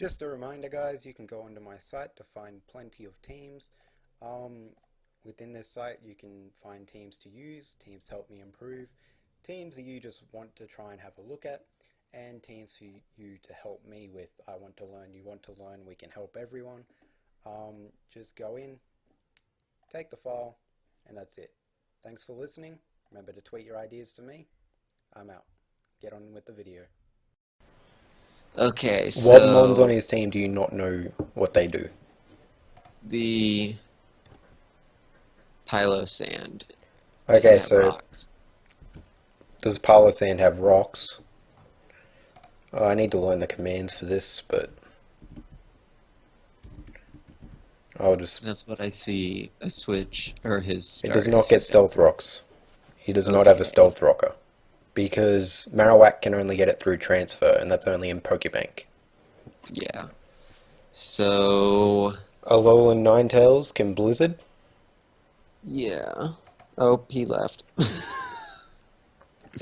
Just a reminder, guys, you can go onto my site to find plenty of teams. Within this site, you can find teams to use, teams to help me improve, teams that you just want to try and have a look at, and teams for you to help me with. I want to learn, you want to learn, we can help everyone. Just go in, take the file, and that's it. Thanks for listening. Remember to tweet your ideas to me. I'm out. Get on with the video. Okay, so What mons on his team do you not know what they do? the Palosand. Okay, have so rocks. does Palosand have rocks? I need to learn the commands for this, but I'll just... That's what I see. A switch or his. It does not get stealth rocks. He does not have a Okay. stealth rocker. Because Marowak can only get it through transfer, and that's only in Pokebank. Yeah. So. Alolan Ninetales can Blizzard. Yeah. Oh, he left.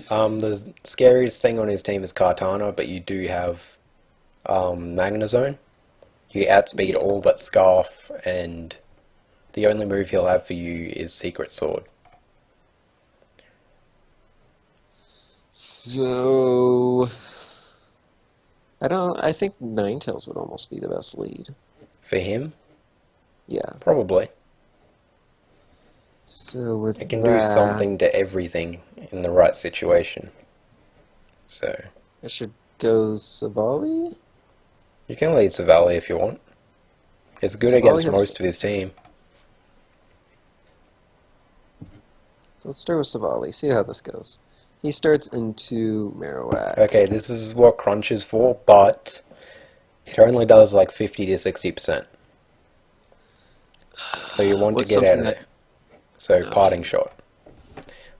The scariest thing on his team is Kartana, but you do have Magnezone. You outspeed all but Scarf, and the only move he'll have for you is Secret Sword. So. I think Ninetales would almost be the best lead. For him? Yeah. Probably. So with It can do that, something to everything in the right situation. So, I should go Silvally? you can lead Silvally if you want. It's good Silvally against has- most of his team. So let's start with Silvally, see how this goes. He starts into Marowak. Okay, this is what Crunch is for, but it only does like 50 to 60%. So you want to What's get out something of that- there. So Okay. Parting Shot.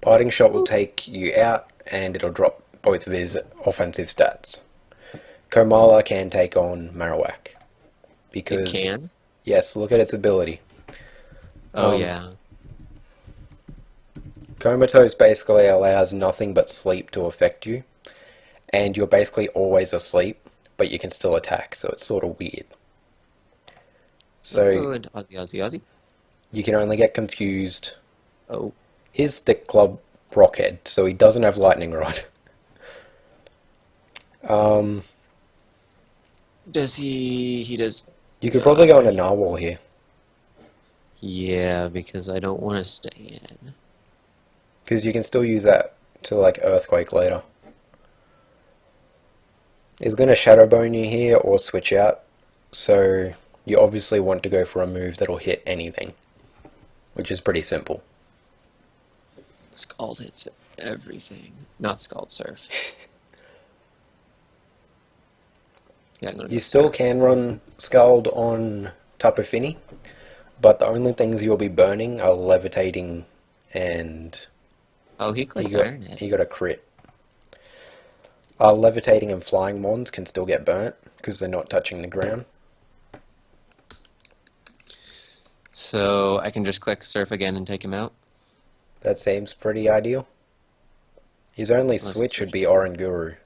Parting Shot will take you out, and it'll drop both of his offensive stats. Komala can take on Marowak. Because, It can? yes, look at its ability. Oh, Um, yeah. Comatose basically allows nothing but sleep to affect you, and you're basically always asleep, but you can still attack, so it's sort of weird. Let's So go into Aussie. you can only get confused. Oh, Here's Thick Club Rockhead, so he doesn't have Lightning Rod. does he does... You could probably go into Narwhal here. Yeah, because I don't want to stay in. Because you can still use that to, like, Earthquake later. He's going to Shadow Bone you here or switch out. So you obviously want to go for a move that'll hit anything. Which is pretty simple. Scald hits everything. Not Scald Surf. Yeah, I'm gonna You go still Surf. can run Scald on Tapu Fini, but the only things you'll be burning are Levitating and... Oh, he clicked Iron Head. He got a crit. Levitating and Flying Mons can still get burnt, because they're not touching the ground. So I can just click Surf again and take him out? That seems pretty ideal. His only Let's switch should switch. be Oranguru,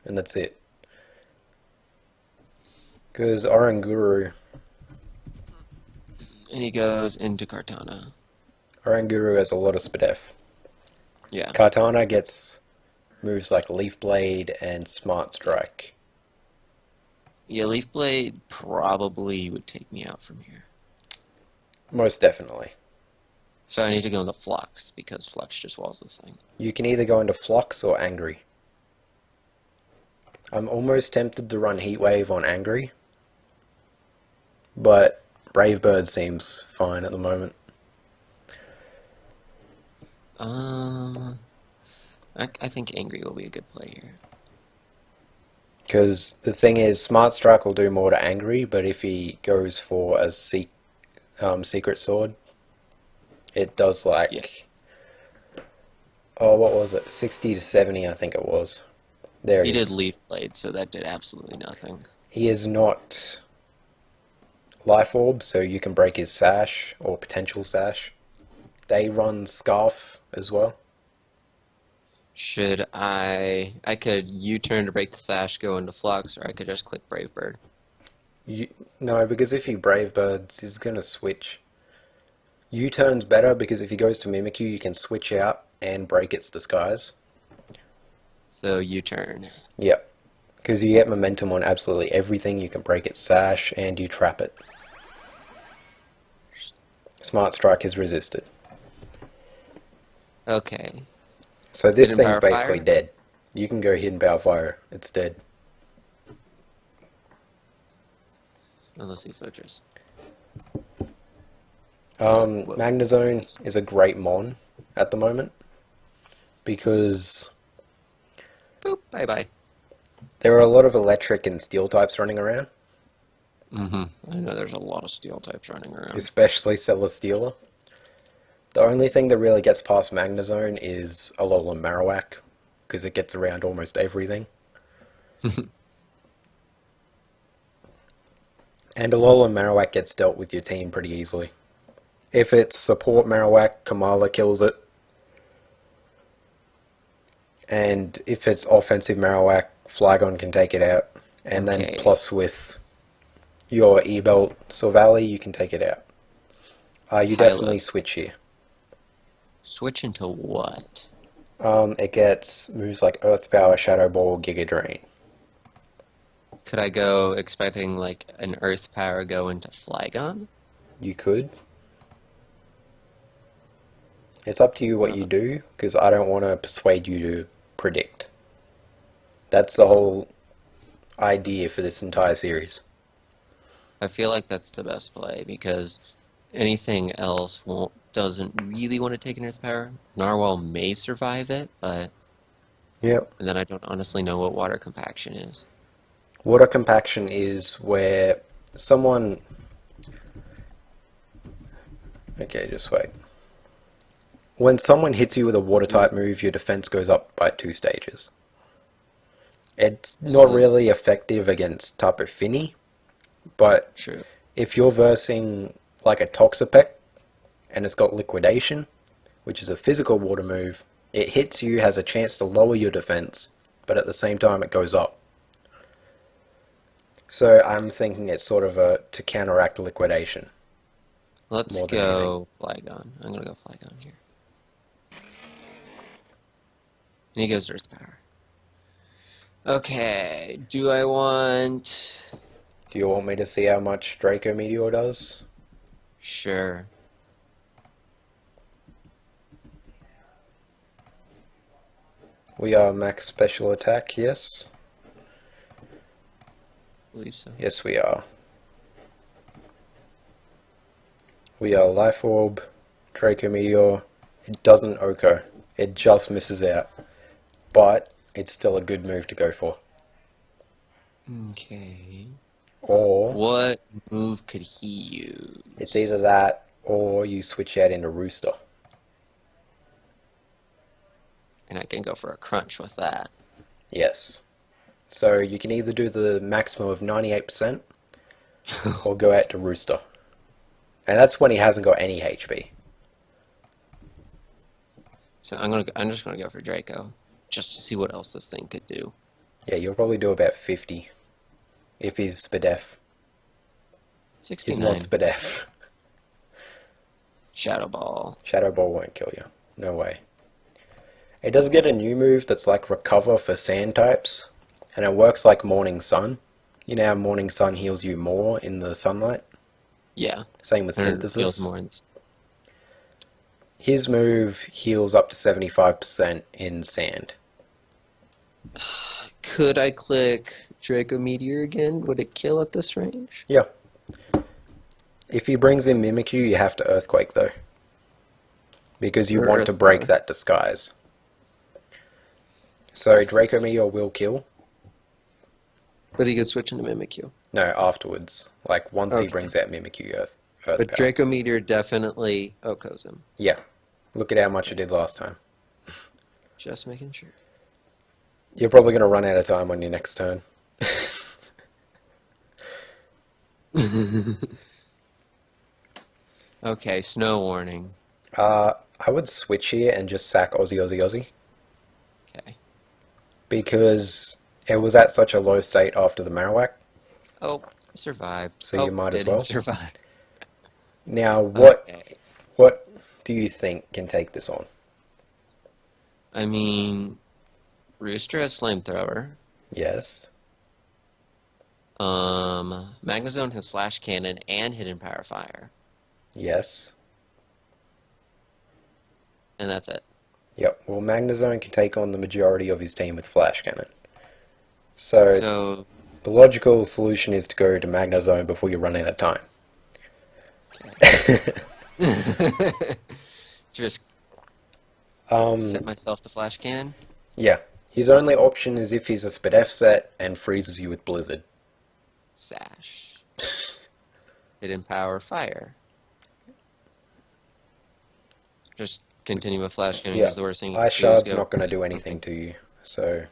and that's it. Because Oranguru And he goes into Kartana. has a lot of Spadef. Yeah. Kartana gets moves like Leaf Blade and Smart Strike. Yeah, Leaf Blade probably would take me out from here. Most definitely. So I need to go into Flux, because Flux just walls this thing. You can either go into Flux or Angry. I'm almost tempted to run Heat Wave on Angry, but Brave Bird seems fine at the moment. I think Angry will be a good play here. Because the thing is, Smart Strike will do more to Angry, but if he goes for a Secret Sword, it does like... Yeah. Oh, what was it? 60 to 70, I think it was. There He it is. did Leaf Blade, so that did absolutely nothing. He is not Life Orb, so you can break his Sash, or potential Sash. They run Scarf as well. Should I could U-turn to break the Sash, go into Flux, or I could just click Brave Bird. No, because if he Brave Birds, he's going to switch. U-turn's better because if he goes to Mimikyu, you can switch out and break its disguise. So U-turn. Yep. Because you get momentum on absolutely everything. You can break its sash and you trap it. Smart Strike is resisted. Okay. So this Hidden thing's Power basically Fire? dead. You can go Hidden Power Fire. It's dead. Unless he switches. Magnezone is a great mon at the moment because Boop, bye-bye. there are a lot of electric and steel types running around, I know there's a lot of steel types running around. especially Celesteela. The only thing that really gets past Magnezone is Alolan Marowak because it gets around almost everything. And Alolan Marowak gets dealt with your team pretty easily. If it's support Marowak, Komala kills it. And if it's offensive Marowak, Flygon can take it out. And then plus with your E-Belt Silvally, you can take it out. You definitely switch here. Switch into what? It gets moves like Earth Power, Shadow Ball, Giga Drain. Could I go expecting like an Earth Power go into Flygon? You could. It's up to you what you do, because I don't want to persuade you to predict. That's the whole idea for this entire series. I feel like that's the best play because anything else doesn't really want to take an Earth Power. Narwhal may survive it, but Yep. and then I don't honestly know what Water Compaction is. Water Compaction is where someone... Okay, just wait. When someone hits you with a water-type move, your defense goes up by 2 stages. It's not really effective against Tapu Fini, but True. if you're versing like a Toxapex, and it's got Liquidation, which is a physical water move, it hits you, has a chance to lower your defense, but at the same time it goes up. So I'm thinking it's sort of to counteract Liquidation. Let's go Flygon. I'm gonna go Flygon here. And he goes Earth Power. Okay, do I want... Do you want me to see how much Draco Meteor does? Sure. We are max special attack, yes? I believe so. Yes, we are. We are Life Orb, Draco Meteor. It doesn't Oko. It just misses out. But it's still a good move to go for. Okay. Or What move could he use? it's either that or you switch out into Rooster. And I can go for a crunch with that. Yes. So you can either do the maximum of 98% or go out to Rooster. And that's when he hasn't got any HP. So I'm just gonna go for Draco, just to see what else this thing could do. Yeah, you'll probably do about 50 if he's Spadef. 69. He's not Spadef. Shadow Ball. Shadow Ball won't kill you. No way. It does get a new move that's like Recover for sand types, and it works like Morning Sun. You know how Morning Sun heals you more in the sunlight? Yeah. Same with And it Synthesis. heals more in... His move heals up to 75% in sand. Could I click Draco Meteor again? Would it kill at this range? Yeah. If he brings in Mimikyu, you have to Earthquake though. Because you Or want to Earth break Power. that disguise. So Draco Meteor will kill. But he could switch into Mimikyu. No, afterwards. Like once he Okay. brings out Mimikyu Earth But Power. Draco Meteor definitely Okos him. Yeah. Look at how much it did last time. Just making sure. You're probably going to run out of time on your next turn. Okay, Snow Warning. I would switch here and just sack Aussie, Aussie, Aussie. Okay. Because it was at such a low state after the Marowak. Oh, I survived. So you might as didn't well. survive. Now, Okay. what do you think can take this on? I mean, Rooster has Flamethrower. Yes. Magnezone has Flash Cannon and Hidden Power Fire. Yes. And that's it. Yep. Well, Magnezone can take on the majority of his team with Flash Cannon. So So, the logical solution is to go to Magnezone before you run out of time. just Um, set myself to Flash Cannon. yeah. His only option is if he's a Spadef set and freezes you with Blizzard. Sash. Hidden Power Fire. Just continue with Flash Cannon Yeah. because the worst thing Ice you can do is Shard's go- not going to do anything to you, so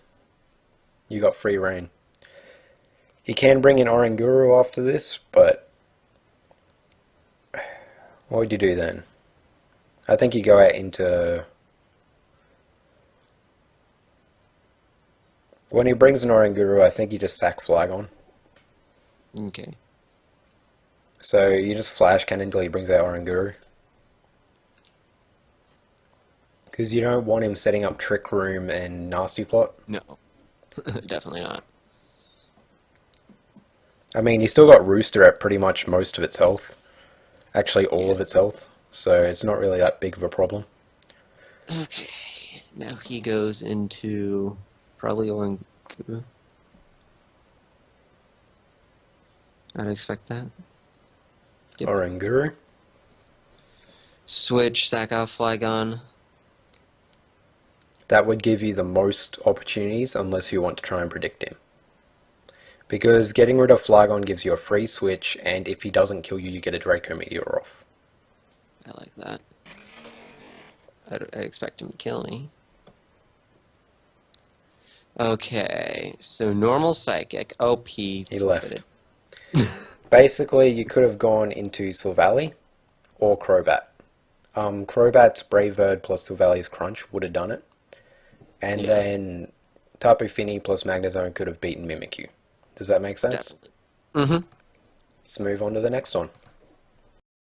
you got free reign. He can bring in Oranguru after this, but what would you do then? I think you go out into... When he brings an Oranguru, I think you just sack Flygon. Okay. So you just Flash Cannon until he brings out Oranguru. Because you don't want him setting up Trick Room and Nasty Plot. No. Definitely not. I mean, you still got Rooster at pretty much most of its health. Actually, all of its health. So it's not really that big of a problem. Okay. Now he goes into probably Oranguru. I'd expect that. Yep. Oranguru. Switch, sack out Flygon. That would give you the most opportunities unless you want to try and predict him. Because getting rid of Flygon gives you a free switch, and if he doesn't kill you, you get a Draco Meteor off. I like that. I expect him to kill me. Okay, so normal Psychic. He left. Basically, you could have gone into Silvally or Crobat. Crobat's Brave Bird plus Silvally's Crunch would have done it. And then Tapu Fini plus Magnezone could have beaten Mimikyu. Does that make sense? Definitely. Let's move on to the next one.